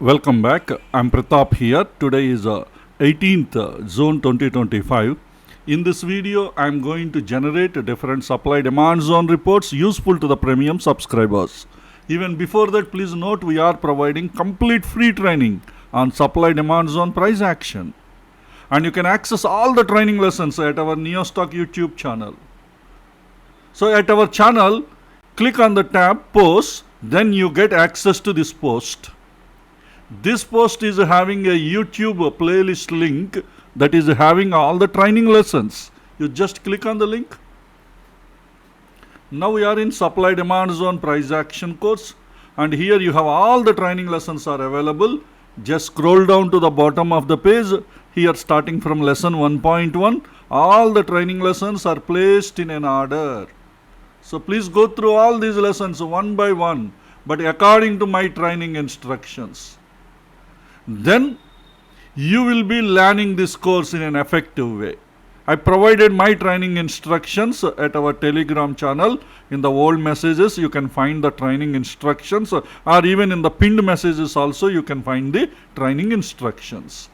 Welcome back. I'm Pratap here. Today is 18th June 2025. In this video, I'm going to generate different supply demand zone reports useful to the premium subscribers. Even before that, please note we are providing complete free training on supply demand zone price action. And you can access all the training lessons at our NeoStock YouTube channel. So at our channel, click on the tab Posts, then you get access to this post. This post is having a YouTube playlist link that is having all the training lessons. You just click on the link. Now we are in supply demand zone price action course, and here you have all the training lessons are available. Just scroll down to the bottom of the page. Here starting from lesson 1.1, all the training lessons are placed in an order. So please go through all these lessons one by one, but according to my training instructions. Then you will be learning this course in an effective way. I provided my training instructions at our Telegram channel. In the old messages, you can find the training instructions, or even in the pinned messages also you can find the training instructions.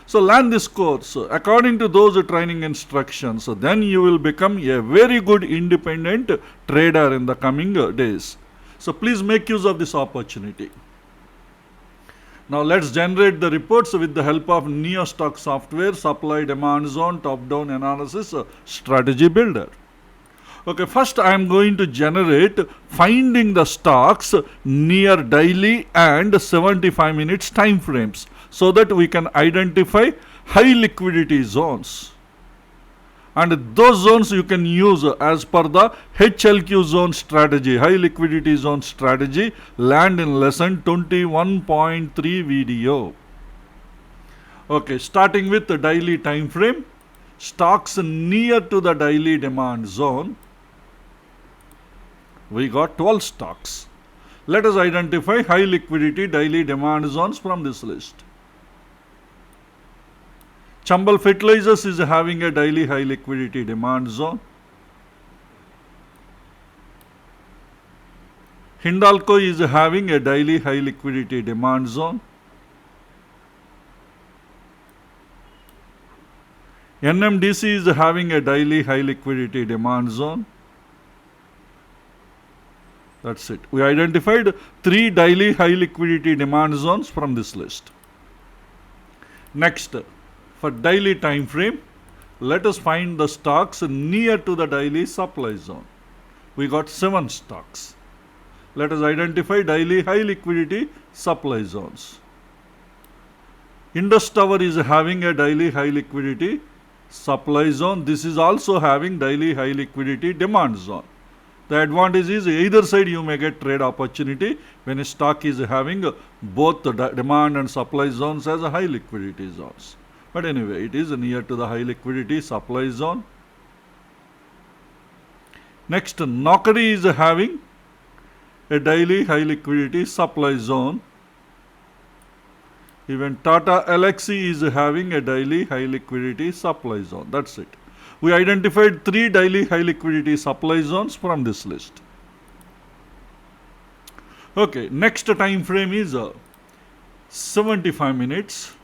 So learn this course according to those training instructions. Then you will become a very good independent trader in the coming days. So please make use of this opportunity. Now let's generate the reports with the help of NeoStock Software Supply Demand Zone Top-Down Analysis Strategy Builder. Okay, first I am going to generate finding the stocks near daily and 75 minutes time frames so that we can identify high liquidity zones. And those zones you can use as per the HLQ zone strategy, high liquidity zone strategy, learned in lesson 21.3 video. Okay, starting with the daily time frame, stocks near to the daily demand zone. We got 12 stocks. Let us identify high liquidity daily demand zones from this list. Chambal Fertilizers is having a daily high liquidity demand zone. Hindalco is having a daily high liquidity demand zone. NMDC is having a daily high liquidity demand zone. That's it. We identified 3 daily high liquidity demand zones from this list. Next, for daily time frame, let us find the stocks near to the daily supply zone. We got 7 stocks. Let us identify daily high liquidity supply zones. Indus Tower is having a daily high liquidity supply zone. This is also having daily high liquidity demand zone. The advantage is either side you may get trade opportunity when a stock is having both the demand and supply zones as a high liquidity zones. But anyway, it is near to the high liquidity supply zone. Next, Naukri is having a daily high liquidity supply zone. Even Tata Elxsi is having a daily high liquidity supply zone. That's it. We identified 3 daily high liquidity supply zones from this list. Okay, next time frame is 75 minutes.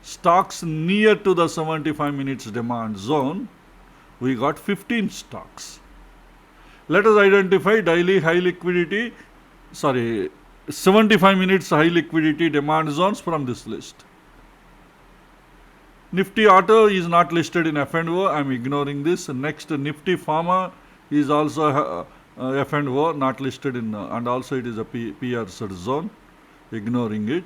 Stocks near to the 75 minutes demand zone. We got 15 stocks. Let us identify daily high liquidity, 75 minutes high liquidity demand zones from this list. NIFTY Auto is not listed in F&O. I am ignoring this. Next, NIFTY Pharma is also F&O, not listed in, and also it is a PR zone. Ignoring it.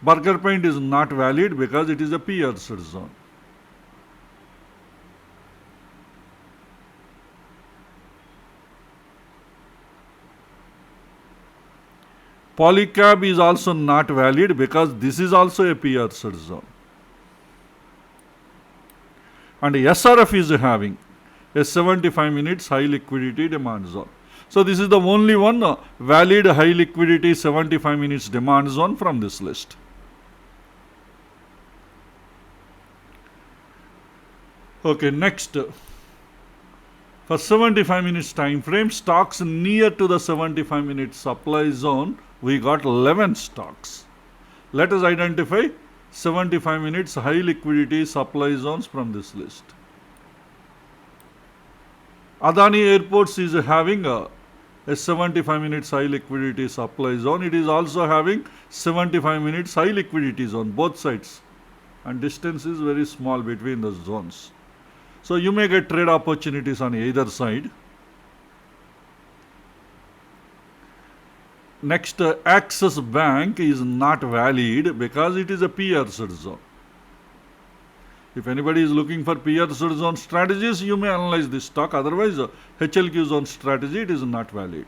Burger Paint is not valid because it is a PR zone. Polycab is also not valid because this is also a PR zone. And SRF is having a 75 minutes high liquidity demand zone. So this is the only one valid high liquidity 75 minutes demand zone from this list. Okay, next. For 75 minutes time frame, stocks near to the 75 minute supply zone, we got 11 stocks. Let us identify 75 minutes high liquidity supply zones from this list. Adani Airports is having a 75 minutes high liquidity supply zone. It is also having 75 minutes high liquidity zone, both sides. And distance is very small between the zones. So you may get trade opportunities on either side. Next, Axis Bank is not valid because it is a pierced zone. If anybody is looking for pierced zone strategies, you may analyze this stock. Otherwise, HLQ zone strategy, it is not valid.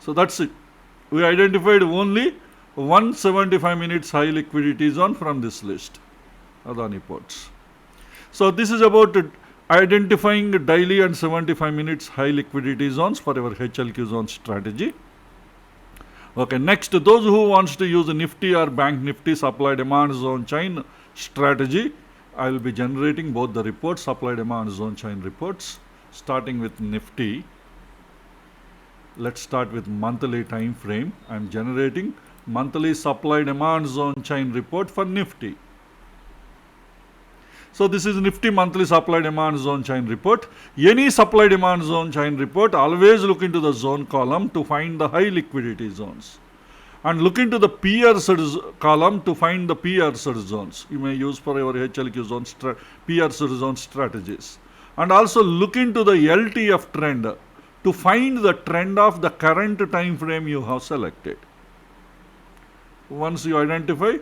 So that's it. We identified only 175 minutes high liquidity zone from this list, Adani Ports. So this is about identifying daily and 75 minutes high liquidity zones for our HLQ zone strategy. Okay, next, those who wants to use NIFTY or BANKNIFTY supply demand zone chain strategy, I will be generating both the reports, supply demand zone chain reports, starting with NIFTY. Let's start with monthly time frame. I am generating monthly supply demand zone chain report for NIFTY. So this is NIFTY monthly supply demand zone chain report. Any supply demand zone chain report, always look into the zone column to find the high liquidity zones. And look into the pierced column to find the pierced zones. You may use for your HLQ zone pierced zone strategies. And also look into the LTF trend to find the trend of the current time frame you have selected. Once you identify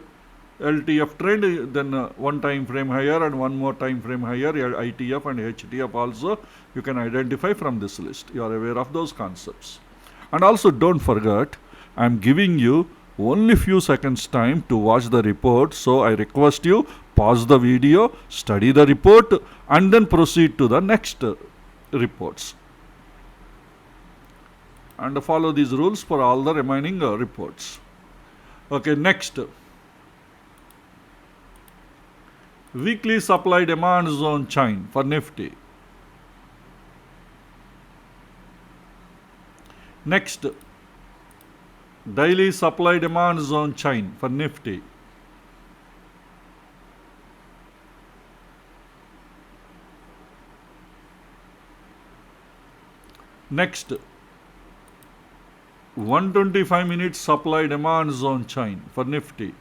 LTF trend, then one time frame higher and one more time frame higher, ITF and HTF also you can identify from this list. You are aware of those concepts. And also don't forget, I am giving you only few seconds time to watch the report. So I request you pause the video, study the report and then proceed to the next reports. And follow these rules for all the remaining reports. Okay, next. Weekly supply demand zone chain for NIFTY. Next, daily supply demand zone chain for NIFTY. Next, 125 minutes supply demand zone chain for NIFTY.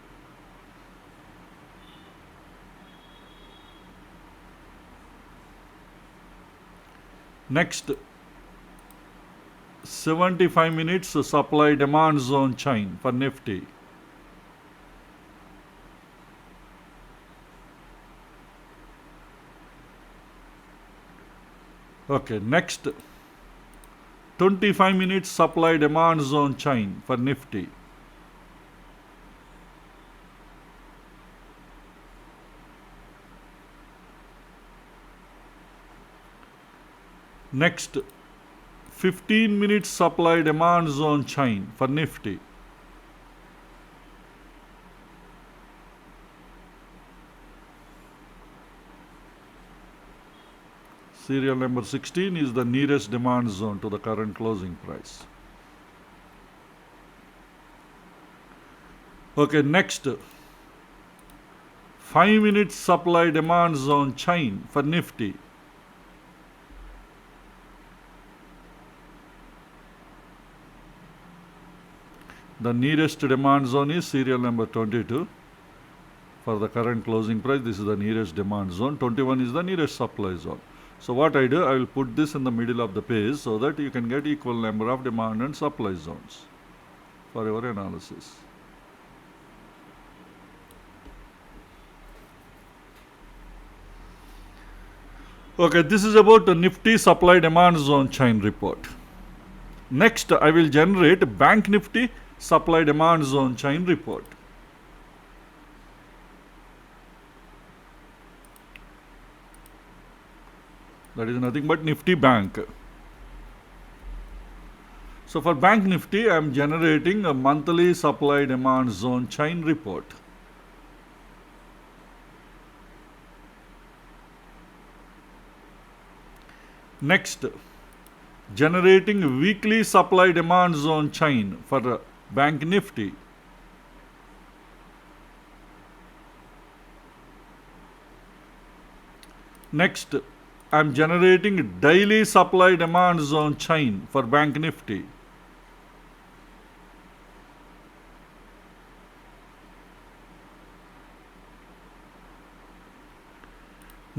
Next, 75 minutes supply demand zone chain for NIFTY. Okay, next, 25 minutes supply demand zone chain for NIFTY. Next, 15 minutes supply demand zone chain for NIFTY. Serial number 16 is the nearest demand zone to the current closing price. Okay, next, 5 minutes supply demand zone chain for NIFTY. The nearest demand zone is serial number 22. For the current closing price, this is the nearest demand zone. 21 is the nearest supply zone. So what I do, I will put this in the middle of the page so that you can get equal number of demand and supply zones for your analysis. Okay, this is about the NIFTY supply demand zone chain report. Next, I will generate BANKNIFTY supply demand zone chain report. That is nothing but NIFTY Bank. So So for Bank Nifty, I am generating a monthly supply demand zone chain report. Next, generating weekly supply demand zone chain for Bank Nifty. Next, I am generating daily supply demand zone chain for Bank Nifty.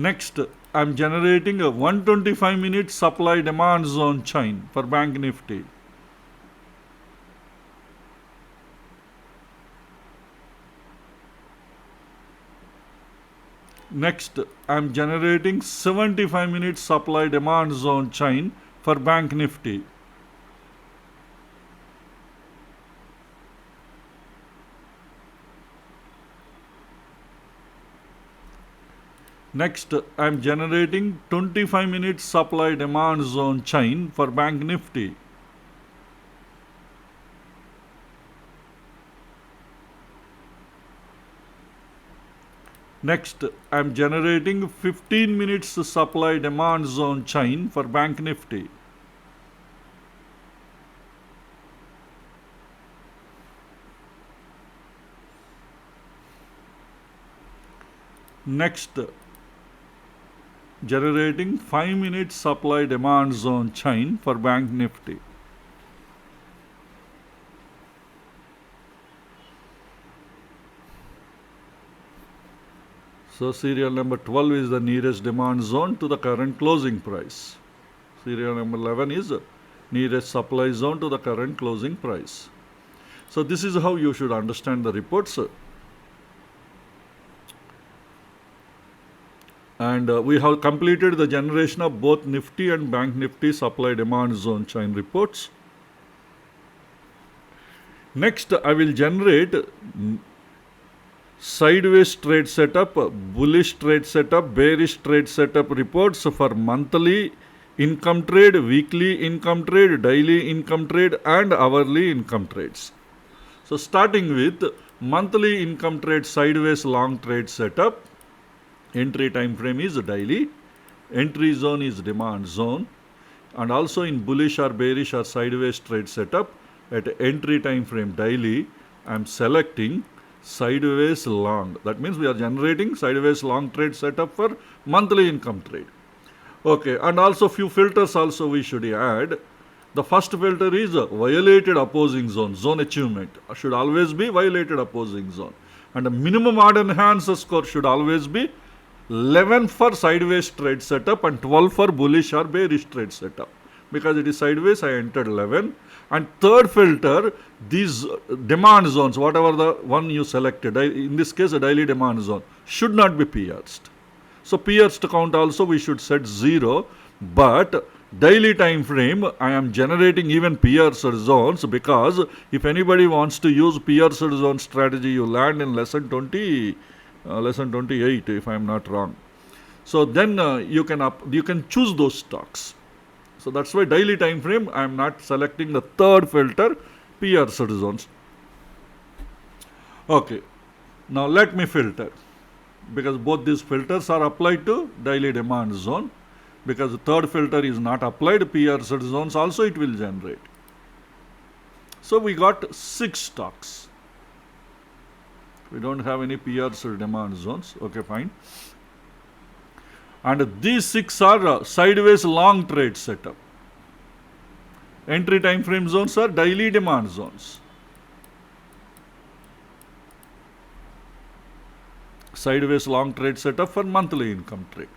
Next, I am generating a 125-minute supply demand zone chain for Bank Nifty. Next, I am generating 75-minute supply demand zone chain for Bank Nifty. Next, I am generating 25-minute supply demand zone chain for Bank Nifty. Next, I am generating 15 minutes supply demand zone chain for Bank Nifty. Next, generating 5 minutes supply demand zone chain for Bank Nifty. So serial number 12 is the nearest demand zone to the current closing price. Serial number 11 is nearest supply zone to the current closing price. So this is how you should understand the reports. And we have completed the generation of both Nifty and Bank Nifty supply demand zone chain reports. Next, I will generate sideways trade setup, bullish trade setup, bearish trade setup reports for monthly income trade, weekly income trade, daily income trade and hourly income trades. So starting with monthly income trade sideways long trade setup, entry time frame is daily, entry zone is demand zone, and also in bullish or bearish or sideways trade setup at entry time frame daily, I am selecting sideways long. That means we are generating sideways long trade setup for monthly income trade. Okay, and also few filters also we should add. The first filter is violated opposing zone, zone achievement should always be violated opposing zone, and the minimum odd and enhanced score should always be 11 for sideways trade setup and 12 for bullish or bearish trade setup. Because it is sideways, I entered 11. And third filter, these demand zones, whatever the one you selected, in this case a daily demand zone, should not be pierced. So pierced count also we should set 0, but daily time frame I am generating even pierced zones, because if anybody wants to use pierced zone strategy, you learned in lesson 28 if I am not wrong. So then you can choose those stocks. So that's why daily time frame I am not selecting the third filter, pierced zones. Okay, now let me filter, because both these filters are applied to daily demand zone. Because the third filter is not applied, pierced zones also it will generate. So we got 6 stocks. We don't have any pierced demand zones. Okay, fine. And these 6 are sideways long trade setup. Entry time frame zones are daily demand zones. Sideways long trade setup for monthly income trade.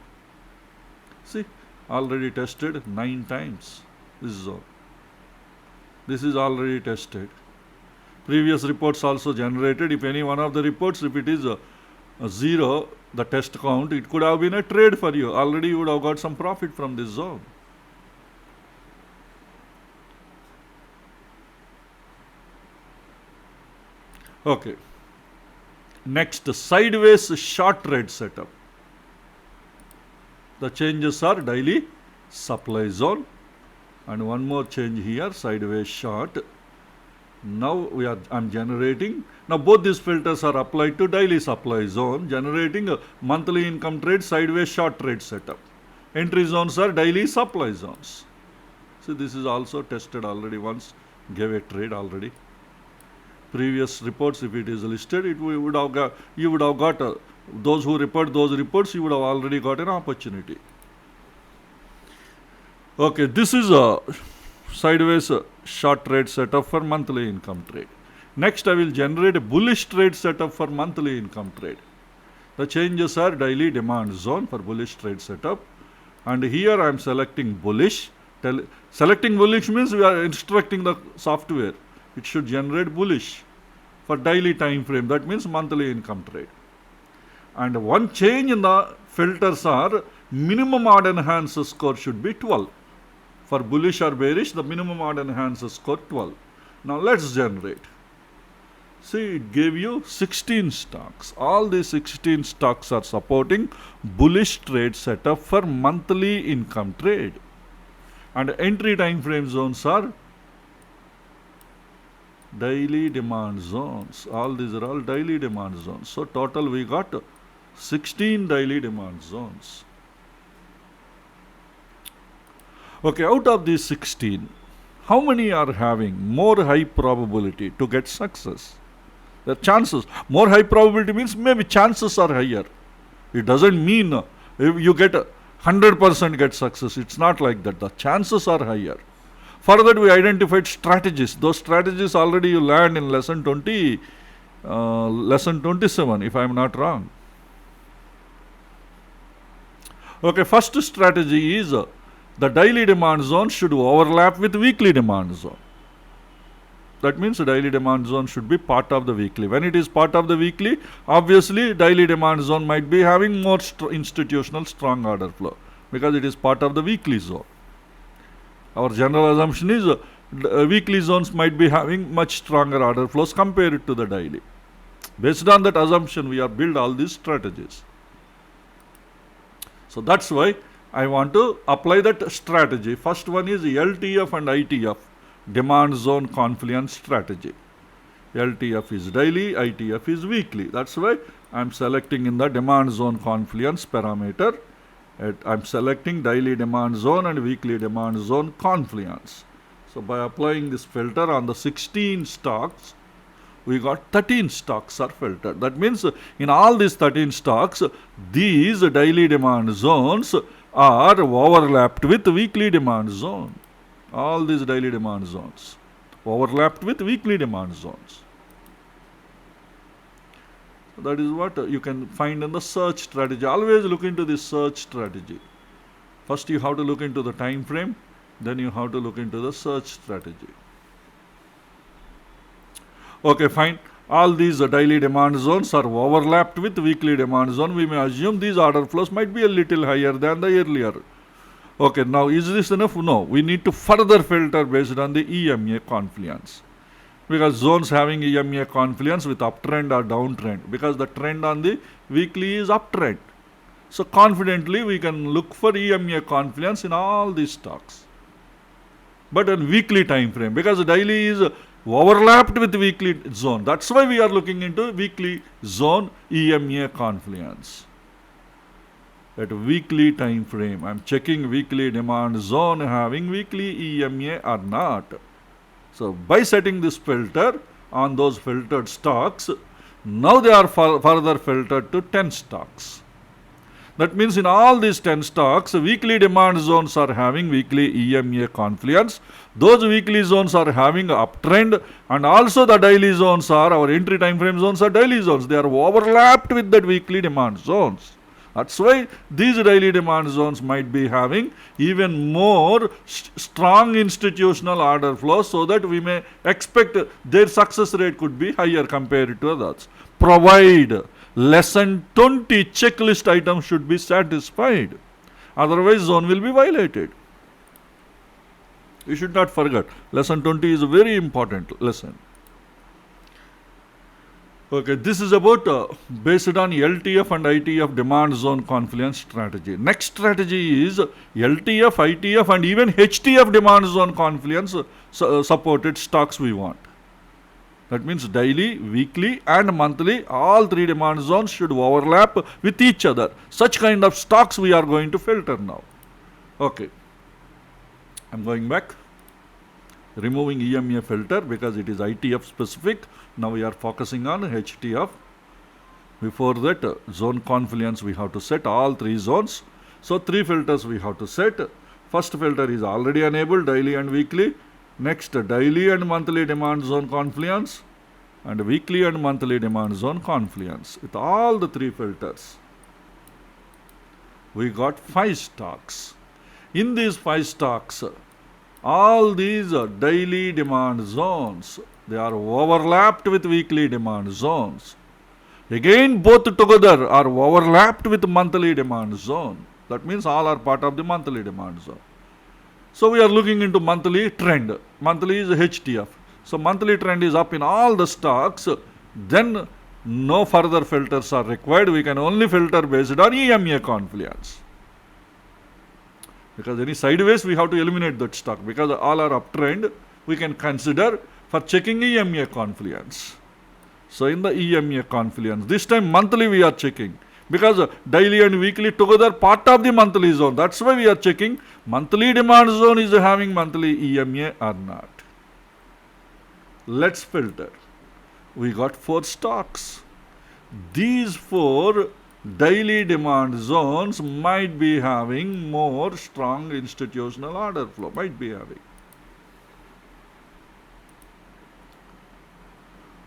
See, already tested 9 times this zone. This is already tested. Previous reports also generated. If any one of the reports, if it is a 0, the test count, it could have been a trade for you. Already you would have got some profit from this zone. Okay. Next, sideways short trade setup. The changes are daily supply zone. and one more change here, sideways short. Now I'm generating. Now both these filters are applied to daily supply zone, generating a monthly income trade, sideways short trade setup. Entry zones are daily supply zones. So this is also tested already once, gave a trade already. Previous reports, if it is listed, you would have got those who report those reports, you would have already got an opportunity. Okay, this is a sideways short trade setup for monthly income trade. Next, I will generate a bullish trade setup for monthly income trade. The changes are daily demand zone for bullish trade setup, and here I am selecting bullish. Selecting bullish means we are instructing the software. It should generate bullish for daily time frame. That means monthly income trade. And one change in the filters are minimum odd enhance score should be 12. For bullish or bearish, the minimum odd enhance score 12. Now let's generate. See, it gave you 16 stocks. All these 16 stocks are supporting bullish trade setup for monthly income trade. And entry time frame zones are daily demand zones. All these are all daily demand zones. So total we got 16 daily demand zones. Okay, out of these 16, how many are having more high probability to get success? The chances, more high probability means maybe chances are higher. It doesn't mean if you get 100% get success. It's not like that. The chances are higher. For that, we identified strategies. Those strategies already you learned in lesson 20, lesson 27, if I am not wrong. Okay, first strategy is the daily demand zone should overlap with weekly demand zone. That means the daily demand zone should be part of the weekly. When it is part of the weekly, obviously daily demand zone might be having more institutional strong order flow because it is part of the weekly zone. Our general assumption is weekly zones might be having much stronger order flows compared to the daily. Based on that assumption, we have built all these strategies. So that's why I want to apply that strategy. First one is LTF and ITF, demand zone confluence strategy. LTF is daily, ITF is weekly. That's why I'm selecting in the demand zone confluence parameter. I'm selecting daily demand zone and weekly demand zone confluence. So by applying this filter on the 16 stocks, we got 13 stocks are filtered. That means in all these 13 stocks, these daily demand zones are overlapped with weekly demand zone. All these daily demand zones overlapped with weekly demand zones. That is what you can find in the search strategy. Always look into this search strategy. First you have to look into the time frame, then you have to look into the search strategy. Okay, fine. All these daily demand zones are overlapped with weekly demand zone. We may assume these order flows might be a little higher than the earlier. Okay, now is this enough? No, we need to further filter based on the EMA confluence. Because zones having EMA confluence with uptrend or downtrend, because the trend on the weekly is uptrend. So confidently we can look for EMA confluence in all these stocks. But on weekly time frame, because daily is overlapped with weekly zone. That's why we are looking into weekly zone EMA confluence. At weekly time frame, I'm checking weekly demand zone having weekly EMA or not. So by setting this filter on those filtered stocks, now they are further filtered to 10 stocks. That means in all these 10 stocks, weekly demand zones are having weekly EMA confluence. Those weekly zones are having uptrend, and also the daily zones are, our entry time frame zones are daily zones. They are overlapped with that weekly demand zones. That's why these daily demand zones might be having even more strong institutional order flow, so that we may expect their success rate could be higher compared to others. Provide lesson 20 checklist items should be satisfied. Otherwise, zone will be violated. You should not forget. Lesson 20 is a very important lesson. Okay, this is about based on LTF and ITF demand zone confluence strategy. Next strategy is LTF, ITF and even HTF demand zone confluence supported stocks we want. That means daily, weekly and monthly, all three demand zones should overlap with each other. Such kind of stocks we are going to filter now. Okay, I'm going back. Removing EMA filter because it is ITF specific. Now we are focusing on HTF. Before that, zone confluence we have to set all three zones. So three filters we have to set. First filter is already enabled, daily and weekly. Next, daily and monthly demand zone confluence and weekly and monthly demand zone confluence. With all the three filters, we got 5 stocks. In these 5 stocks, all these daily demand zones, they are overlapped with weekly demand zones. Again, both together are overlapped with monthly demand zone. That means all are part of the monthly demand zone. So we are looking into monthly trend. Monthly is HTF. So monthly trend is up in all the stocks. Then no further filters are required. We can only filter based on EMA confluence. Because any sideways we have to eliminate that stock. Because all are uptrend, we can consider for checking EMA confluence. So in the EMA confluence, this time monthly we are checking. Because daily and weekly together part of the monthly zone. That's why we are checking monthly demand zone is having monthly EMA or not. Let's filter. We got 4 stocks. These 4 daily demand zones might be having more strong institutional order flow. Might be having.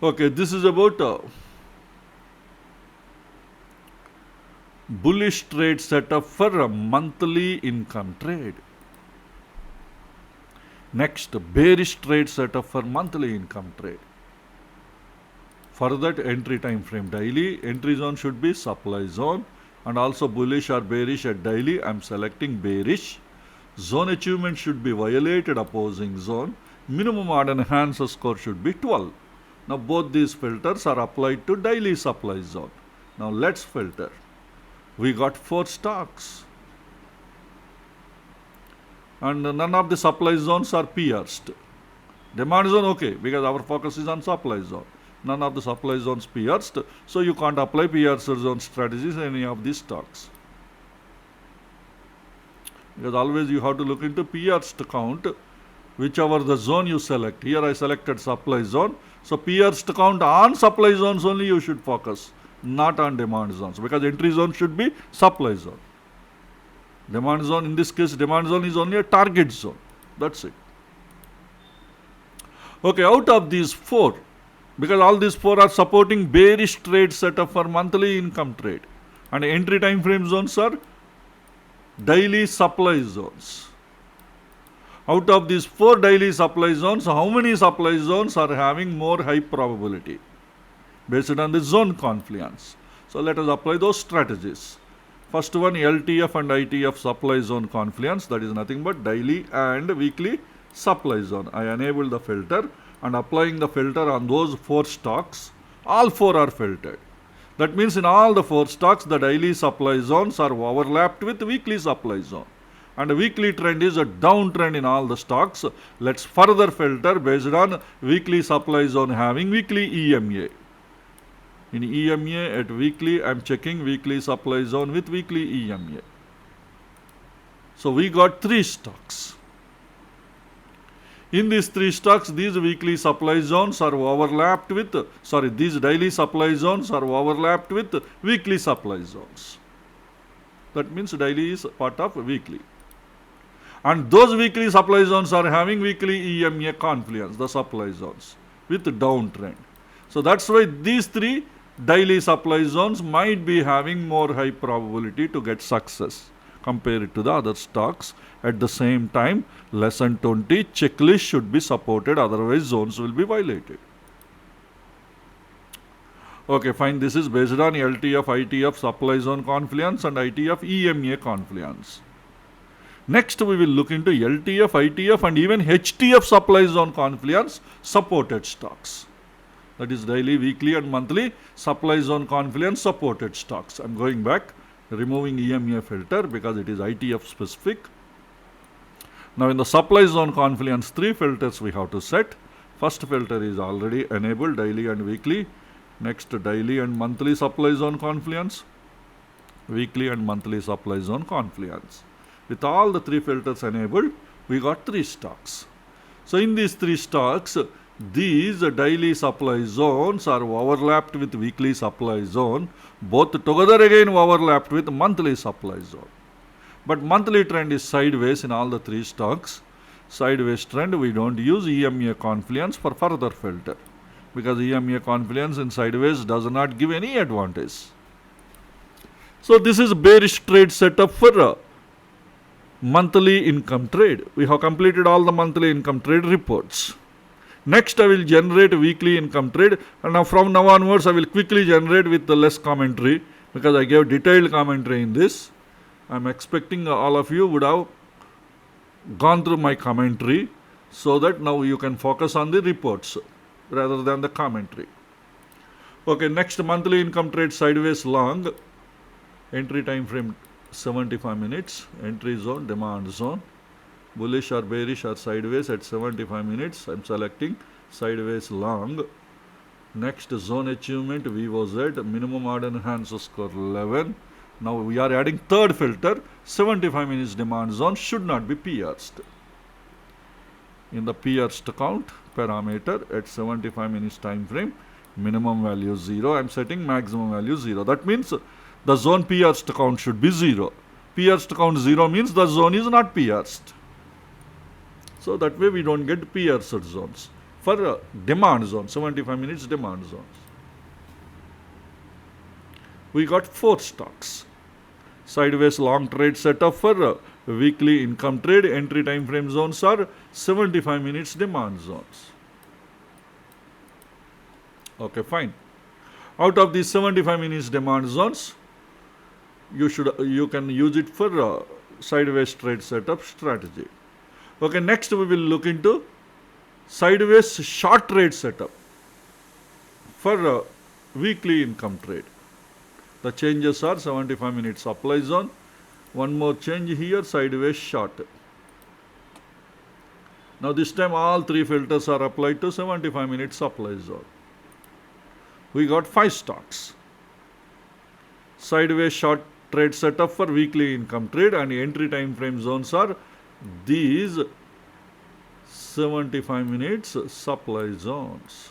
Okay, this is about bullish trade setup for a monthly income trade. Next, bearish trade setup for monthly income trade. For that, entry time frame daily, entry zone should be supply zone, and also bullish or bearish at daily. I am selecting bearish. Zone achievement should be violated opposing zone. Minimum odd enhancer score should be 12. Now both these filters are applied to daily supply zone. Now let's filter. We got 4 stocks. And none of the supply zones are pierced. Demand zone okay, because our focus is on supply zone. None of the supply zones pierced, so you can't apply pierced zone strategies in any of these stocks. Because always you have to look into pierced count, whichever the zone you select. Here I selected supply zone, so pierced count on supply zones only you should focus, not on demand zones, because entry zone should be supply zone. Demand zone, in this case, demand zone is only a target zone. That's it. Okay, out of these 4, because all these 4 are supporting bearish trade setup for monthly income trade, and entry time frame zones are daily supply zones. Out of these 4 daily supply zones, how many supply zones are having more high probability based on the zone confluence? So let us apply those strategies. First one, LTF and ITF supply zone confluence, that is nothing but daily and weekly supply zone. I enable the filter and applying the filter on those 4 stocks. All 4 are filtered. That means in all the 4 stocks, the daily supply zones are overlapped with weekly supply zone. And the weekly trend is a downtrend in all the stocks. Let's further filter based on weekly supply zone having weekly EMA. In EMA at weekly, I am checking weekly supply zone with weekly EMA. So we got 3 stocks. In these 3 stocks, these weekly supply zones are overlapped with, these daily supply zones are overlapped with weekly supply zones. That means daily is part of weekly. And those weekly supply zones are having weekly EMA confluence, the supply zones, with downtrend. So that's why these 3 daily supply zones might be having more high probability to get success compared to the other stocks. At the same time, lesson 20 checklist should be supported, otherwise zones will be violated. Okay, fine. This is based on LTF, ITF supply zone confluence and ITF EMA confluence. Next, we will look into LTF, ITF and even HTF supply zone confluence supported stocks. That is daily, weekly and monthly supply zone confluence supported stocks. I'm going back, removing EMA filter because it is ITF specific. Now in the supply zone confluence, 3 filters we have to set. First filter is already enabled, daily and weekly. Next, daily and monthly supply zone confluence. Weekly and monthly supply zone confluence. With all the 3 filters enabled, we got 3 stocks. So in these 3 stocks, these daily supply zones are overlapped with weekly supply zone. Both together again overlapped with monthly supply zone. But monthly trend is sideways in all the 3 stocks. Sideways trend, we don't use EMA confluence for further filter, because EMA confluence in sideways does not give any advantage. So this is bearish trade setup for monthly income trade. We have completed all the monthly income trade reports. Next I will generate weekly income trade, and now from now onwards I will quickly generate with the less commentary, because I gave detailed commentary in this. I am expecting all of you would have gone through my commentary, so that now you can focus on the reports rather than the commentary. Okay, next monthly income trade sideways long, entry time frame 75 minutes, entry zone, demand zone, bullish or bearish or sideways at 75 minutes. I am selecting sideways long. Next zone achievement VOZ, minimum order enhancer score 11. Now we are adding third filter, 75 minutes demand zone should not be pierced. In the pierced count parameter at 75 minutes time frame, minimum value 0. I am setting maximum value 0. That means the zone pierced count should be 0. Pierced count 0 means the zone is not pierced. So that way we don't get pierced zones. For demand zone, 75 minutes demand zones, we got 4 stocks. Sideways long trade setup for weekly income trade, entry time frame zones are 75 minutes demand zones. Okay, fine. Out of these 75 minutes demand zones, you can use it for sideways trade setup strategy. Okay, next we will look into sideways short trade setup for weekly income trade. The changes are 75 minutes supply zone. One more change here, sideways short. Now this time all 3 filters are applied to 75 minutes supply zone. We got 5 stocks. Sideways short trade setup for weekly income trade, and entry time frame zones are these 75 minutes supply zones.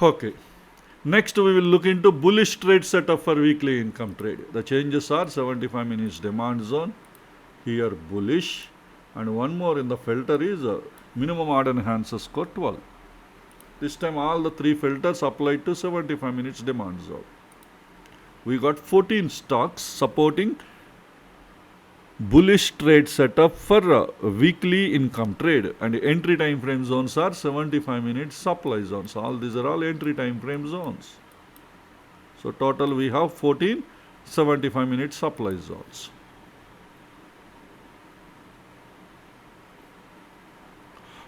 Okay. Next we will look into bullish trade setup for weekly income trade. The changes are 75 minutes demand zone, here bullish, and one more in the filter is minimum order enhancer score 12. This time all the 3 filters applied to 75 minutes demand zone. We got 14 stocks supporting bullish trade setup for weekly income trade, and entry time frame zones are 75 minutes supply zones. All these are all entry time frame zones. So total we have 14 75 minute supply zones.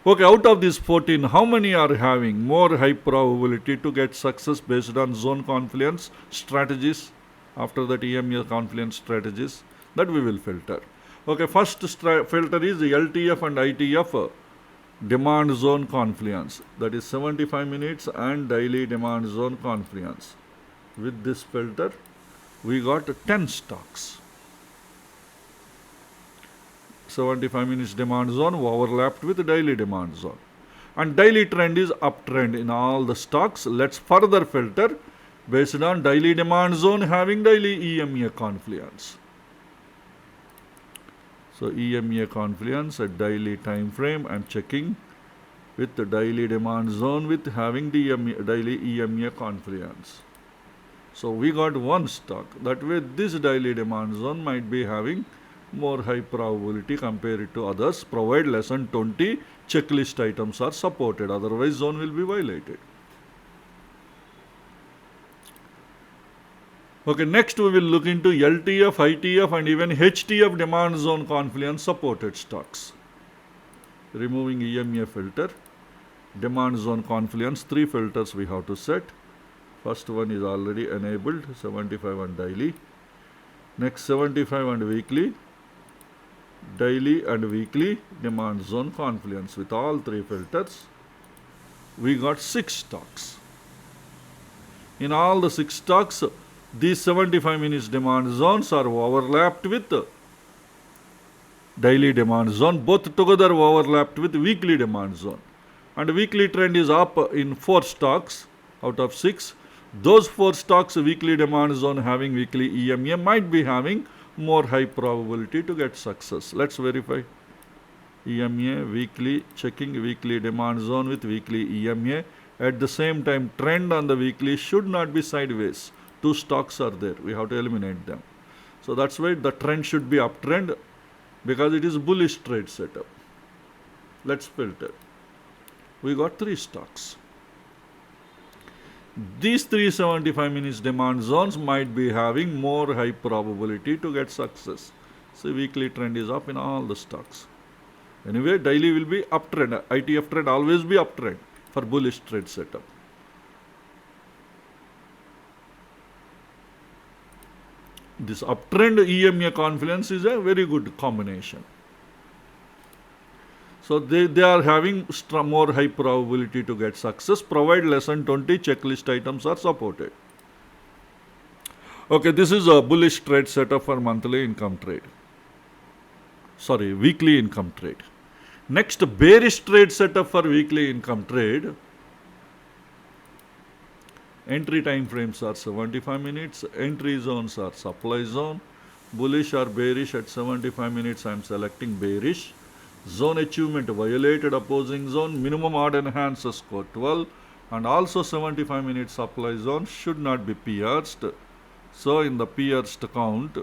Okay, out of these 14, how many are having more high probability to get success based on zone confluence strategies? After that EMA confluence strategies, that we will filter. Okay, first filter is LTF and ITF demand zone confluence. That is 75 minutes and daily demand zone confluence. With this filter, we got 10 stocks. 75 minutes demand zone overlapped with daily demand zone. And daily trend is uptrend in all the stocks. Let's further filter based on daily demand zone having daily EMA confluence. So EMA confluence at daily time frame, I am checking with the daily demand zone with having the daily EMA confluence. So we got 1 stock. That way this daily demand zone might be having more high probability compared to others, provide less than 20 checklist items are supported, otherwise zone will be violated. Okay, next we will look into LTF, ITF and even HTF demand zone confluence supported stocks. removing EMA filter, demand zone confluence, 3 filters we have to set. First one is already enabled, 75 on daily. Next 75 and weekly, daily and weekly demand zone confluence. With all 3 filters, we got 6 stocks. In all the 6 stocks, these 75 minutes demand zones are overlapped with daily demand zone, both together overlapped with weekly demand zone. And weekly trend is up in 4 stocks out of 6. Those 4 stocks weekly demand zone having weekly EMA might be having more high probability to get success. Let's verify. EMA weekly, checking weekly demand zone with weekly EMA. At the same time, trend on the weekly should not be sideways. 2 stocks are there. We have to eliminate them. So that's why the trend should be uptrend, because it is bullish trade setup. Let's filter. We got 3 stocks. These 375 minutes demand zones might be having more high probability to get success. So weekly trend is up in all the stocks. Anyway, daily will be uptrend. ITF trend always be uptrend for bullish trade setup. This uptrend EMA confluence is a very good combination. So they are having more high probability to get success, provide lesson 20 checklist items are supported. Okay, this is a bullish trade setup for monthly income trade. Sorry, weekly income trade. Next, bearish trade setup for weekly income trade. Entry time frames are 75 minutes. Entry zones are supply zone. Bullish or bearish at 75 minutes, I am selecting bearish. Zone achievement violated opposing zone. Minimum odd enhancer score 12. And also 75 minutes supply zone should not be pierced. So in the pierced count,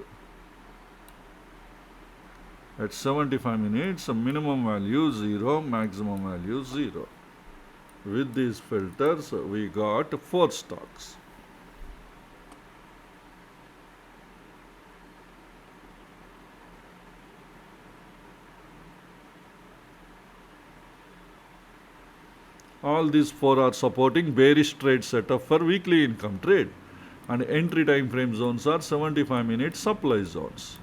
at 75 minutes, minimum value 0, maximum value 0. With these filters, we got 4 stocks. All these 4 are supporting bearish trade setup for weekly income trade. And entry time frame zones are 75 minutes supply zones.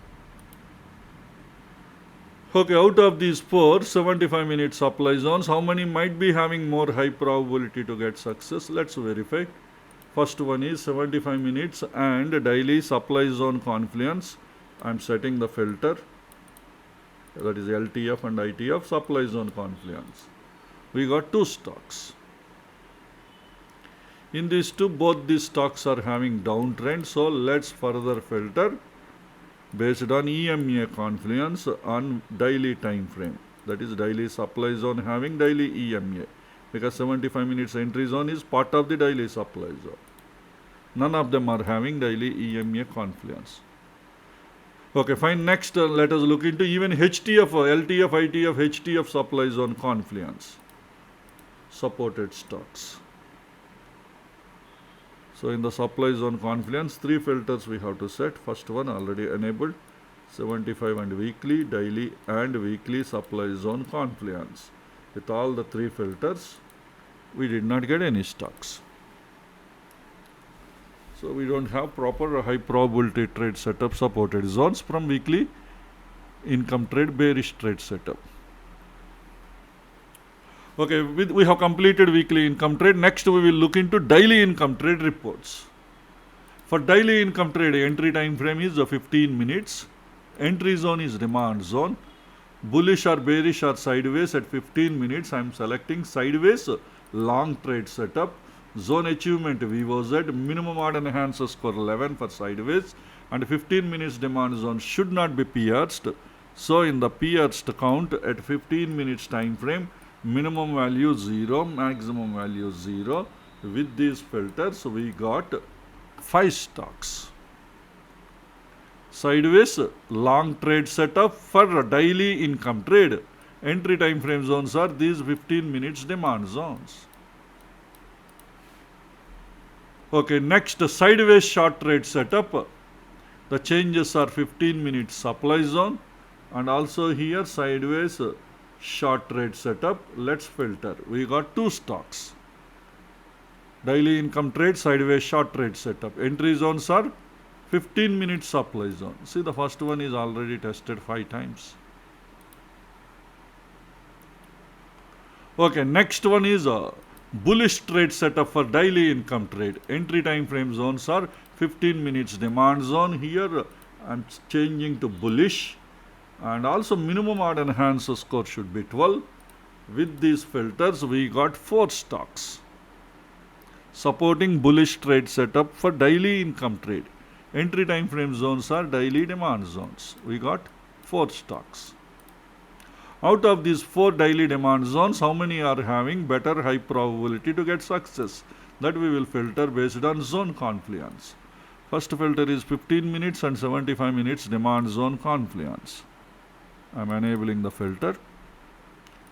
Okay, out of these 4 75 minute supply zones, how many might be having more high probability to get success? Let's verify. First one is 75 minutes and daily supply zone confluence. I am setting the filter, that is LTF and ITF supply zone confluence. We got 2 stocks. In these 2, both these stocks are having downtrend, so let's further filter based on EMA confluence on daily time frame. That is daily supply zone having daily EMA, because 75 minutes entry zone is part of the daily supply zone. None of them are having daily EMA confluence. Okay, fine. Next, let us look into even HTF, LTF, ITF, HTF supply zone confluence. Supported stocks. So in the supply zone confluence, 3 filters we have to set. First one already enabled, 75 and weekly, daily and weekly supply zone confluence. With all the 3 filters, we did not get any stocks. So we don't have proper high probability trade setup supported zones from weekly income trade, bearish trade setup. Okay, we have completed weekly income trade. Next, we will look into daily income trade reports. For daily income trade, entry time frame is 15 minutes. Entry zone is demand zone. Bullish or bearish or sideways at 15 minutes. I am selecting sideways, long trade setup. Zone achievement VOZ, minimum odd enhancer score 11 for sideways. And 15 minutes demand zone should not be pierced. So in the pierced count at 15 minutes time frame, minimum value 0, maximum value 0. With these filters, we got 5 stocks. Sideways, long trade setup for daily income trade. Entry time frame zones are these 15 minutes demand zones. Okay, next, sideways short trade setup. The changes are 15 minutes supply zone, and also here sideways short trade setup. Let's filter. We got 2 stocks. Daily income trade, sideways short trade setup. Entry zones are 15 minute supply zone. See, the first one is already tested 5 times. Okay, next one is a bullish trade setup for daily income trade. Entry time frame zones are 15 minutes demand zone. Here I'm changing to bullish, and also minimum odd and enhanced score should be 12. With these filters, we got 4 stocks supporting bullish trade setup for daily income trade. Entry time frame zones are daily demand zones. We got 4 stocks. Out of these 4 daily demand zones, how many are having better high probability to get success? That we will filter based on zone confluence. First filter is 15 minutes and 75 minutes demand zone confluence. I am enabling the filter.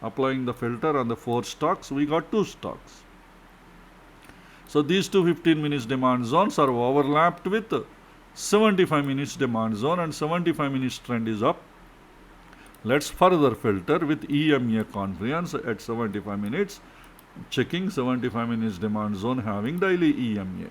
Applying the filter on the 4 stocks, we got 2 stocks. So these two 15 minutes demand zones are overlapped with 75 minutes demand zone, and 75 minutes trend is up. Let's further filter with EMA confluence at 75 minutes, checking 75 minutes demand zone having daily EMA.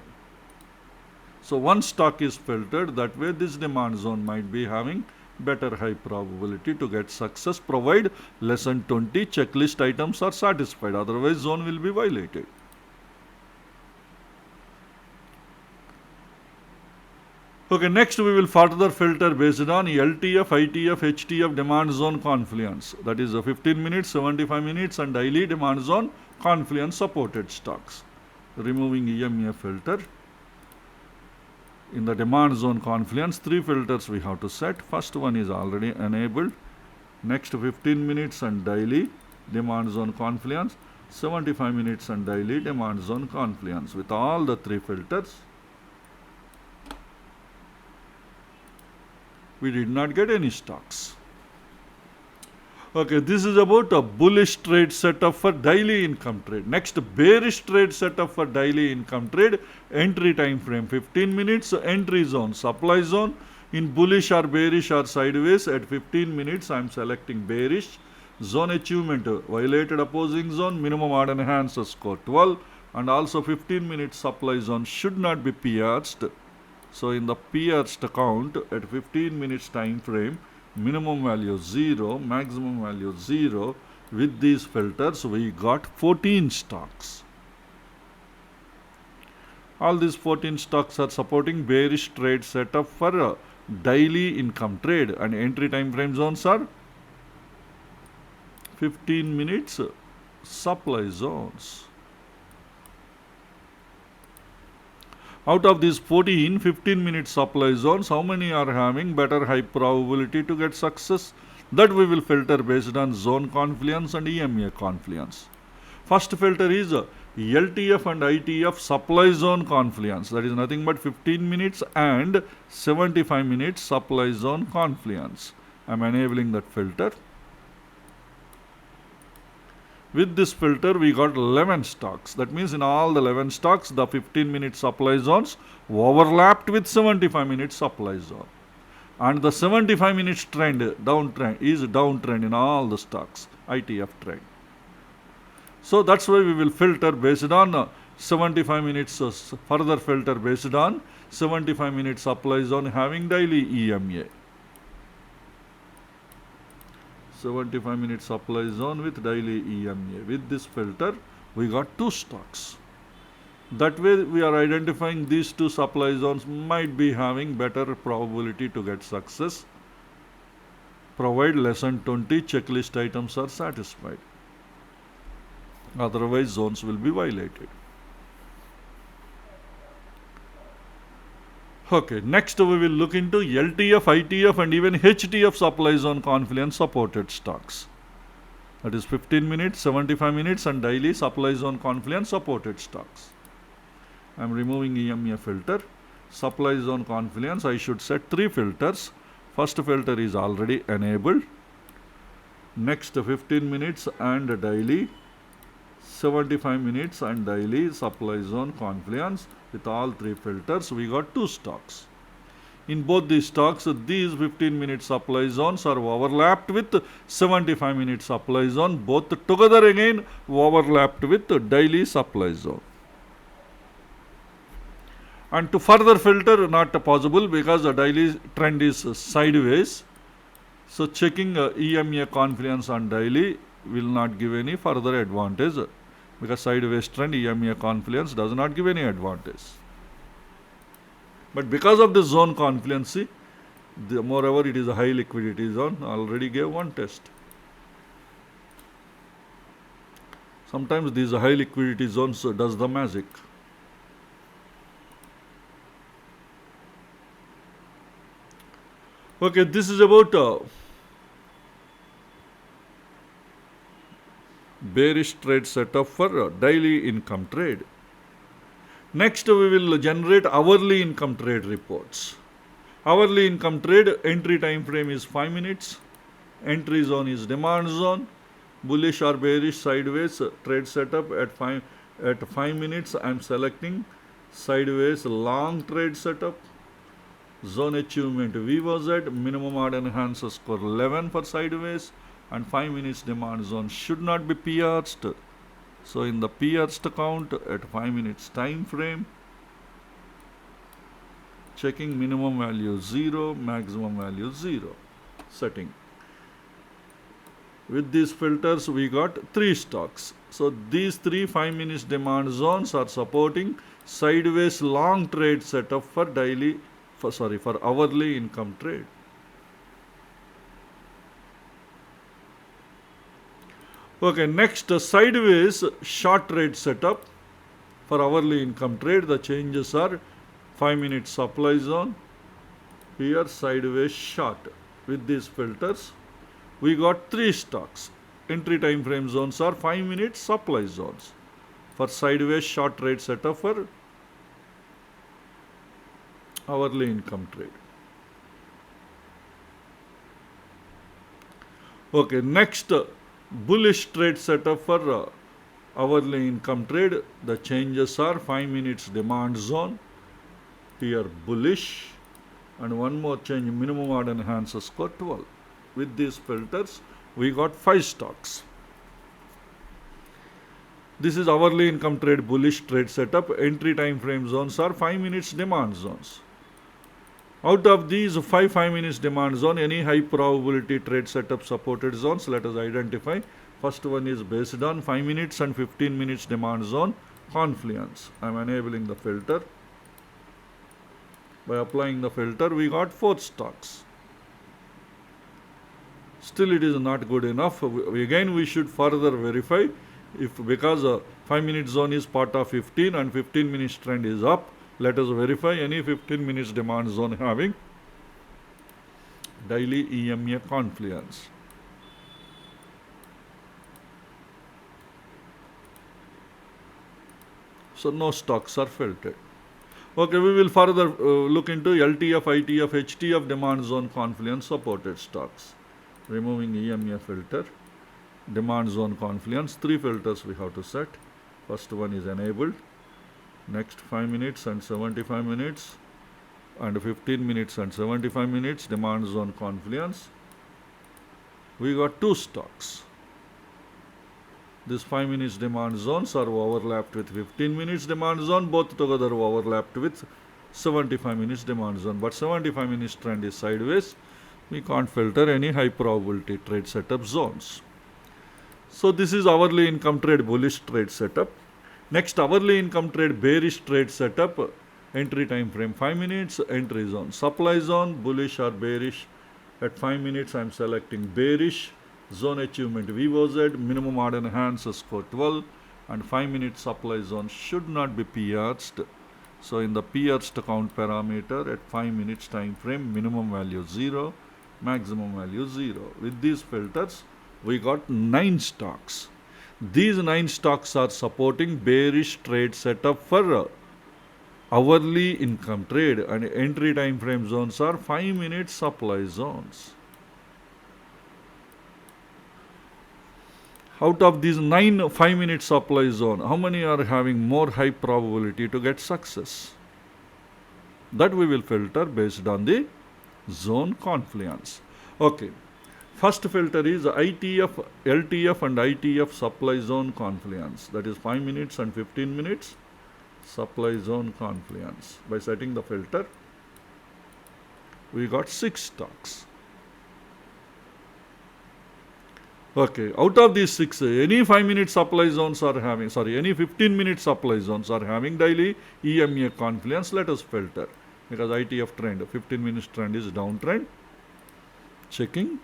So one stock is filtered, that way this demand zone might be having better high probability to get success, provide less than 20 checklist items are satisfied, otherwise zone will be violated. Okay, next we will further filter based on LTF, ITF, HTF demand zone confluence. That is 15 minutes, 75 minutes and daily demand zone confluence supported stocks. Removing EMA filter. In the demand zone confluence, 3 filters we have to set. First one is already enabled. Next 15 minutes and daily demand zone confluence, 75 minutes and daily demand zone confluence. With all the 3 filters, we did not get any stocks. Okay, this is about a bullish trade setup for daily income trade. Next, bearish trade setup for daily income trade. Entry time frame 15 minutes, entry zone, supply zone. In bullish or bearish or sideways at 15 minutes, I am selecting bearish. Zone achievement, violated opposing zone, minimum odd and enhanced score 12, and also 15 minutes supply zone should not be pierced. So in the pierced count at 15 minutes time frame, minimum value 0, maximum value 0. With these filters, we got 14 stocks. All these 14 stocks are supporting bearish trade setup for daily income trade, and entry time frame zones are 15 minutes supply zones. Out of these 14, 15 minute supply zones, how many are having better high probability to get success? That we will filter based on zone confluence and EMA confluence. First filter is LTF and ITF supply zone confluence. That is nothing but 15 minutes and 75 minutes supply zone confluence. I am enabling that filter. With this filter, we got 11 stocks. That means in all the 11 stocks, the 15 minute supply zones overlapped with 75 minute supply zone. And the 75 minutes trend, downtrend, is downtrend in all the stocks, ITF trend. So that's why we will filter based on 75 minutes, further filter based on 75 minute supply zone having daily EMA. 75 minute supply zone with daily EMA. With this filter, we got 2 stocks. That way we are identifying these 2 supply zones might be having better probability to get success, provide less than 20 checklist items are satisfied. Otherwise zones will be violated. Okay, next we will look into LTF, ITF and even HTF supply zone confluence supported stocks. That is 15 minutes, 75 minutes and daily supply zone confluence supported stocks. I am removing EMA filter. Supply zone confluence, I should set 3 filters. First filter is already enabled. Next 15 minutes and daily, 75 minutes and daily supply zone confluence. With all 3 filters, we got 2 stocks. In both these stocks, these 15-minute supply zones are overlapped with 75-minute supply zone. Both together again overlapped with daily supply zone. And to further filter, not possible because the daily trend is sideways. So checking EMA Confluence on daily will not give any further advantage because sideways trend EMA Confluence does not give any advantage. But because of the zone confluency, moreover it is a high liquidity zone. I already gave one test. Sometimes these high liquidity zones does the magic. Okay, this is about bearish trade setup for daily income trade. Next, we will generate hourly income trade reports. Hourly income trade entry time frame is 5 minutes. Entry zone is demand zone. Bullish or bearish sideways trade setup at 5 minutes. I am selecting sideways long trade setup. Zone achievement VWZ, minimum order enhancer score 11 for sideways, and 5 minutes demand zone should not be pierced. So in the pierced count at 5 minutes time frame, checking minimum value 0, maximum value 0, setting. With these filters we got 3 stocks. So these 3 5 minutes demand zones are supporting sideways long trade setup for daily, for hourly income trade. Okay, next sideways short trade setup for hourly income trade. The changes are 5 minute supply zone, here sideways short. With these filters we got 3 stocks. Entry time frame zones are 5 minute supply zones for sideways short trade setup for hourly income trade. Okay, next bullish trade setup for hourly income trade. The changes are 5 minutes demand zone, here bullish, and one more change, minimum order enhancer score 12. With these filters we got 5 stocks. This is hourly income trade bullish trade setup. Entry time frame zones are 5 minutes demand zones. Out of these 5 minutes demand zone, any high probability trade setup supported zones, let us identify. First one is based on 5 minutes and 15 minutes demand zone, Confluence. I am enabling the filter. By applying the filter, we got 4 stocks. Still it is not good enough. Again we should further verify if, because 5 minute zone is part of 15 and 15 minutes trend is up. Let us verify any 15 minutes demand zone having daily EMA Confluence. So no stocks are filtered. Okay, we will further look into LTF, ITF, HTF demand zone Confluence supported stocks. Removing EMA filter, demand zone Confluence, 3 filters we have to set. First one is enabled. Next 5 minutes and 75 minutes and 15 minutes and 75 minutes demand zone Confluence. We got 2 stocks. These 5 minutes demand zones are overlapped with 15 minutes demand zone, both together overlapped with 75 minutes demand zone. But 75 minutes trend is sideways. We can't filter any high probability trade setup zones. So this is hourly income trade bullish trade setup. Next, hourly income trade bearish trade setup. Entry time frame 5 minutes, entry zone supply zone, bullish or bearish. At 5 minutes I am selecting bearish. Zone achievement VWZ, minimum order enhancer score 12, and 5 minute supply zone should not be pierced. So in the pierced count parameter at 5 minutes time frame, minimum value 0, maximum value 0. With these filters we got 9 stocks. These 9 stocks are supporting bearish trade setup for hourly income trade, and entry time frame zones are 5 minute supply zones. Out of these 9 5 minute supply zone, how many are having more high probability to get success? That we will filter based on the zone confluence. Okay. First filter is ITF, LTF and ITF supply zone confluence. That is 5 minutes and 15 minutes supply zone confluence. By setting the filter, we got 6 stocks. Okay, out of these 6, any 5-minute supply zones are having, any 15-minute supply zones are having daily EMA confluence. Let us filter, because ITF trend, 15 minutes trend is downtrend. Checking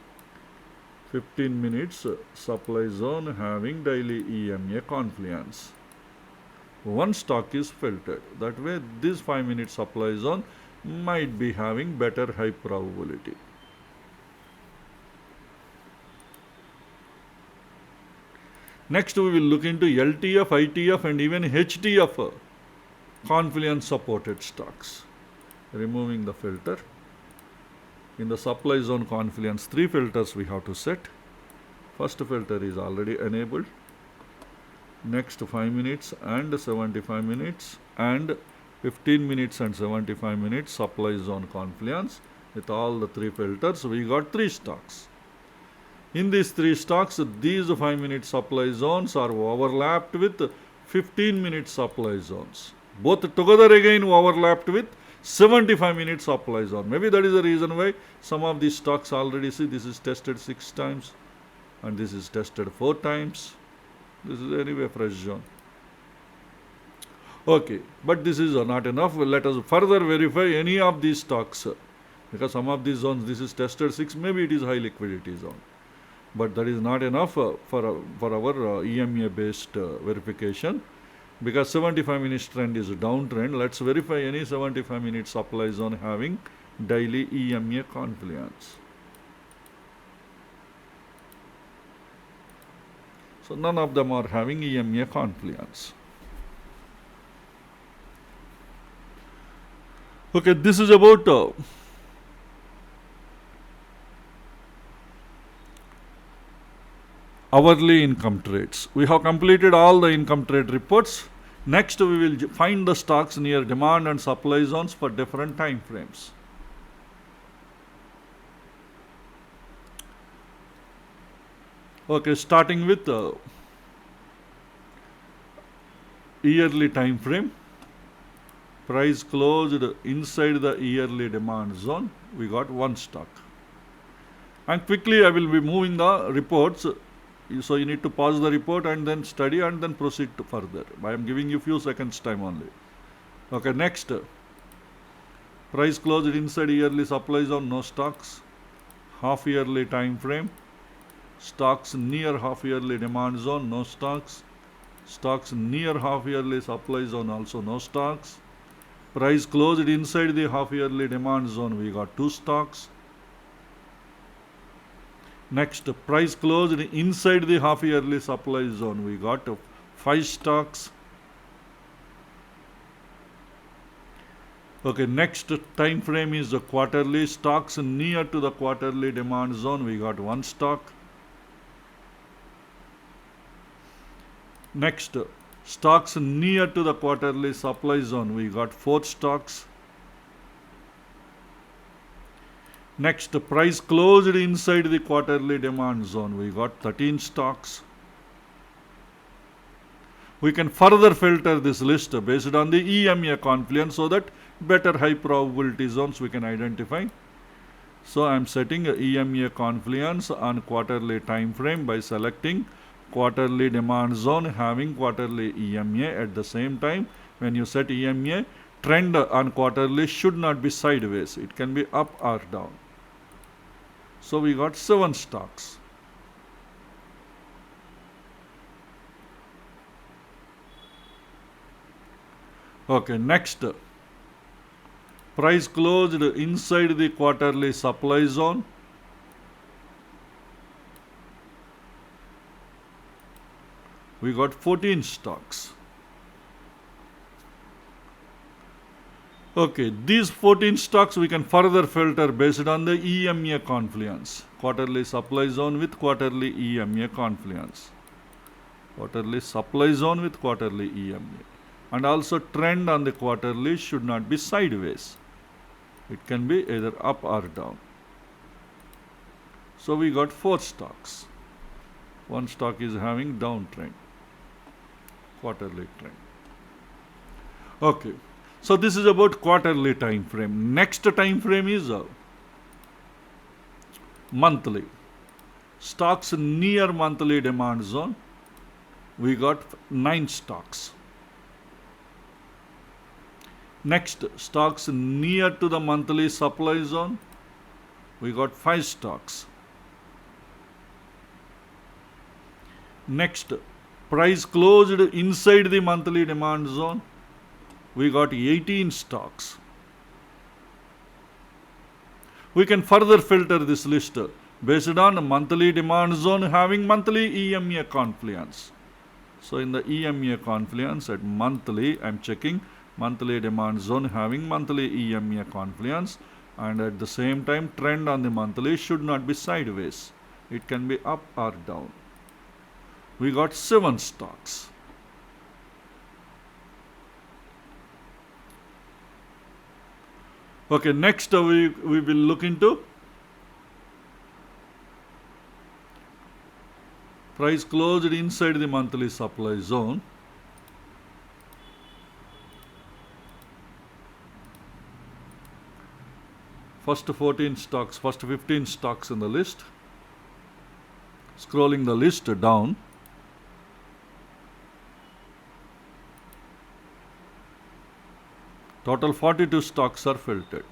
15 minutes supply zone having daily EMA confluence. One stock is filtered. That way, this 5-minute supply zone might be having better high probability. Next, we will look into LTF, ITF and even HTF confluence supported stocks. Removing the filter. In the supply zone confluence, 3 filters we have to set. First filter is already enabled. Next 5 minutes and 75 minutes and 15 minutes and 75 minutes supply zone confluence. With all the 3 filters, we got 3 stocks. In these 3 stocks, these 5-minute supply zones are overlapped with 15-minute supply zones. Both together again overlapped with 75-minute supply zone. Maybe that is the reason why some of these stocks already see this is tested 6 times and this is tested 4 times. This is anyway fresh zone. Okay, but this is not enough. Let us further verify any of these stocks, because some of these zones this is tested 6, maybe it is high liquidity zone. But that is not enough for our EMA based verification, because 75 minutes trend is a downtrend. Let's verify any 75 minute supply zone having daily EMA confluence. So none of them are having EMA confluence. Okay, this is about hourly income trades. We have completed all the income trade reports. Next, we will find the stocks near demand and supply zones for different time frames. Okay, starting with yearly time frame. Price closed inside the yearly demand zone. We got 1 stock. And quickly I will be moving the reports. So you need to pause the report and then study and then proceed to further. I am giving you few seconds time only. Okay, next. Price closed inside yearly supply zone, no stocks. Half yearly time frame. Stocks near half yearly demand zone, no stocks. Stocks near half yearly supply zone, also no stocks. Price closed inside the half yearly demand zone, we got 2 stocks. Next, price closed inside the half yearly supply zone, we got 5 stocks. Okay, next time frame is the quarterly. Stocks near to the quarterly demand zone, we got 1 stock. Next, stocks near to the quarterly supply zone, we got 4 stocks. Next, price closed inside the quarterly demand zone, we got 13 stocks. We can further filter this list based on the EMA confluence so that better high probability zones we can identify. So I am setting a EMA confluence on quarterly time frame by selecting quarterly demand zone having quarterly EMA. At the same time, when you set EMA, trend on quarterly should not be sideways. It can be up or down. So we got 7 stocks. Okay, next. Price closed inside the quarterly supply zone. We got 14 stocks. Okay, these 14 stocks we can further filter based on the EMA confluence. Quarterly supply zone with quarterly EMA confluence. Quarterly supply zone with quarterly EMA. And also trend on the quarterly should not be sideways. It can be either up or down. So we got 4 stocks. One stock is having downtrend, quarterly trend. Okay. So this is about quarterly time frame. Next time frame is monthly. Stocks near monthly demand zone. We got 9 stocks. Next, stocks near to the monthly supply zone. We got 5 stocks. Next, price closed inside the monthly demand zone. We got 18 stocks. We can further filter this list based on monthly demand zone having monthly EMA confluence. So in the EMA confluence at monthly, I'm checking monthly demand zone having monthly EMA confluence, and at the same time trend on the monthly should not be sideways. It can be up or down. We got 7 stocks. Okay, next we will look into price closed inside the monthly supply zone. First 14 stocks, first 15 stocks in the list. Scrolling the list down. Total 42 stocks are filtered.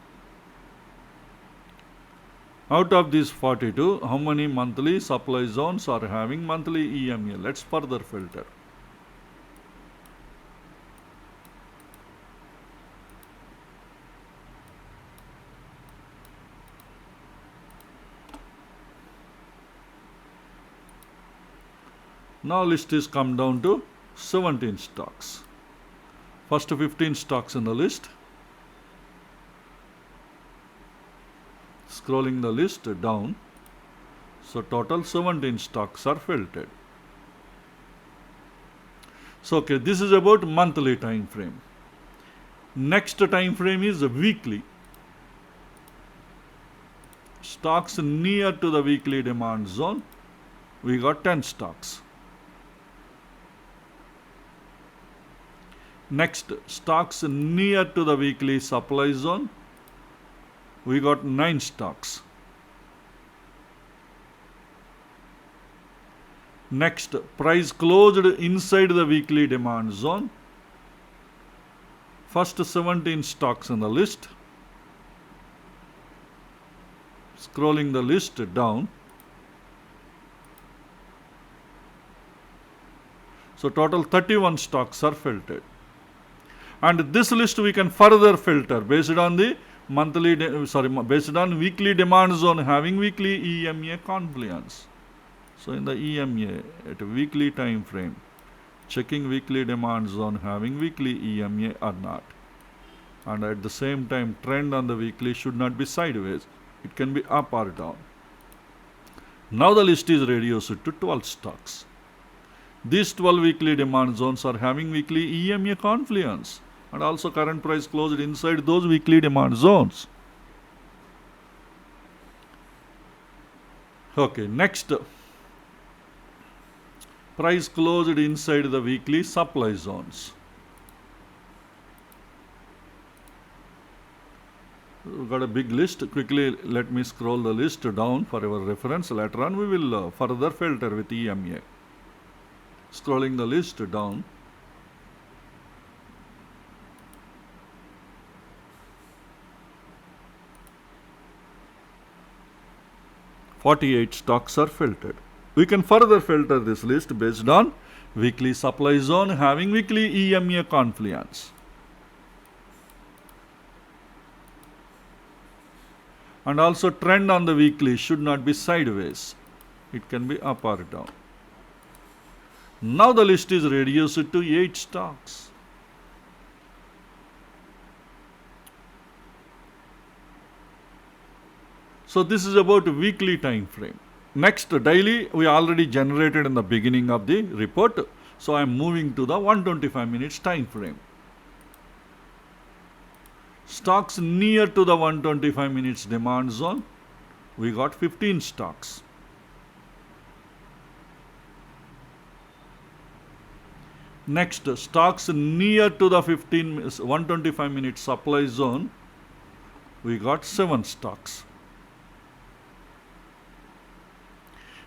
Out of these 42, how many monthly supply zones are having monthly EMA? Let's further filter. Now list is come down to 17 stocks. First 15 stocks in the list. Scrolling the list down. So total 17 stocks are filtered. So okay, this is about monthly time frame. Next time frame is weekly. Stocks near to the weekly demand zone. We got 10 stocks. Next, stocks near to the weekly supply zone. We got 9 stocks. Next, price closed inside the weekly demand zone. First 17 stocks in the list. Scrolling the list down. So total 31 stocks are filtered. And this list we can further filter based on the based on weekly demand zone having weekly EMA confluence. So in the EMA at a weekly time frame, checking weekly demand zone having weekly EMA or not. And at the same time, trend on the weekly should not be sideways. It can be up or down. Now the list is reduced to 12 stocks. These 12 weekly demand zones are having weekly EMA confluence, and also current price closed inside those weekly demand zones. Okay, next, price closed inside the weekly supply zones. We've got a big list. Quickly let me scroll the list down for our reference. Later on we will further filter with EMA. Scrolling the list down. "48 stocks are filtered." We can further filter this list based on weekly supply zone having weekly EMA confluence. And also trend on the weekly should not be sideways. It can be up or down. Now the list is reduced to 8 stocks. So this is about weekly time frame. Next, daily we already generated in the beginning of the report. So I am moving to the 125 minutes time frame. Stocks near to the 125 minutes demand zone, we got 15 stocks. Next, stocks near to the 125 minute supply zone, we got 7 stocks.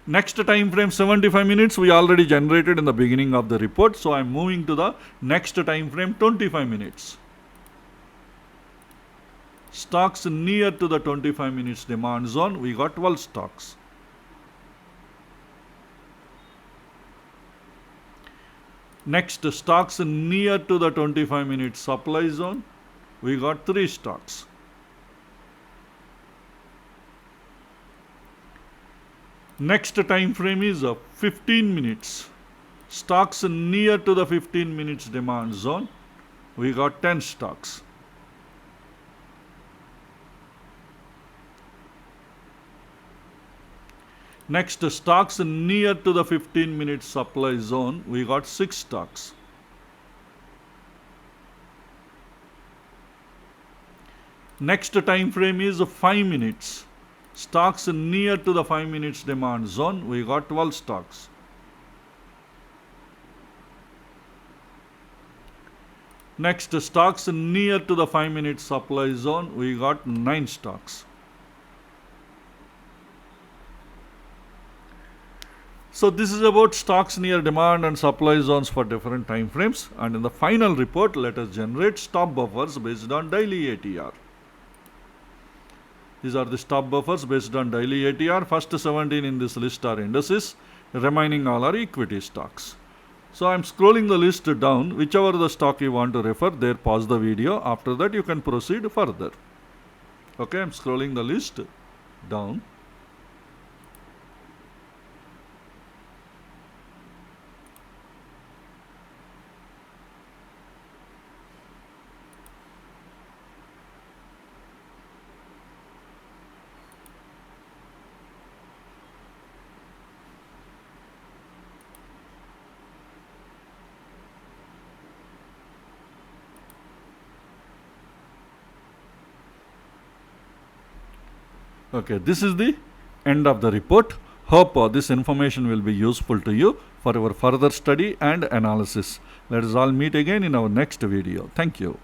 Next time frame 75 minutes we already generated in the beginning of the report, so I am moving to the next time frame 25 minutes. Stocks near to the 25 minutes demand zone, we got 12 stocks. Next, stocks near to the 25 minute supply zone, we got 3 stocks. Next time frame is 15 minutes. Stocks near to the 15 minutes demand zone, we got 10 stocks. Next, stocks near to the 15 minute supply zone, we got 6 stocks. Next time frame is 5 minutes. Stocks near to the 5 minutes demand zone, we got 12 stocks. Next, stocks near to the 5 minute supply zone, we got 9 stocks. So this is about stocks near demand and supply zones for different time frames. And in the final report, let us generate stop buffers based on daily ATR. These are the stop buffers based on daily ATR. First 17 in this list are indices, remaining all are equity stocks. So I am scrolling the list down. Whichever the stock you want to refer, there pause the video. After that you can proceed further. Okay, I am scrolling the list down. Okay, this is the end of the report. Hope this information will be useful to you for your further study and analysis. Let us all meet again in our next video. Thank you.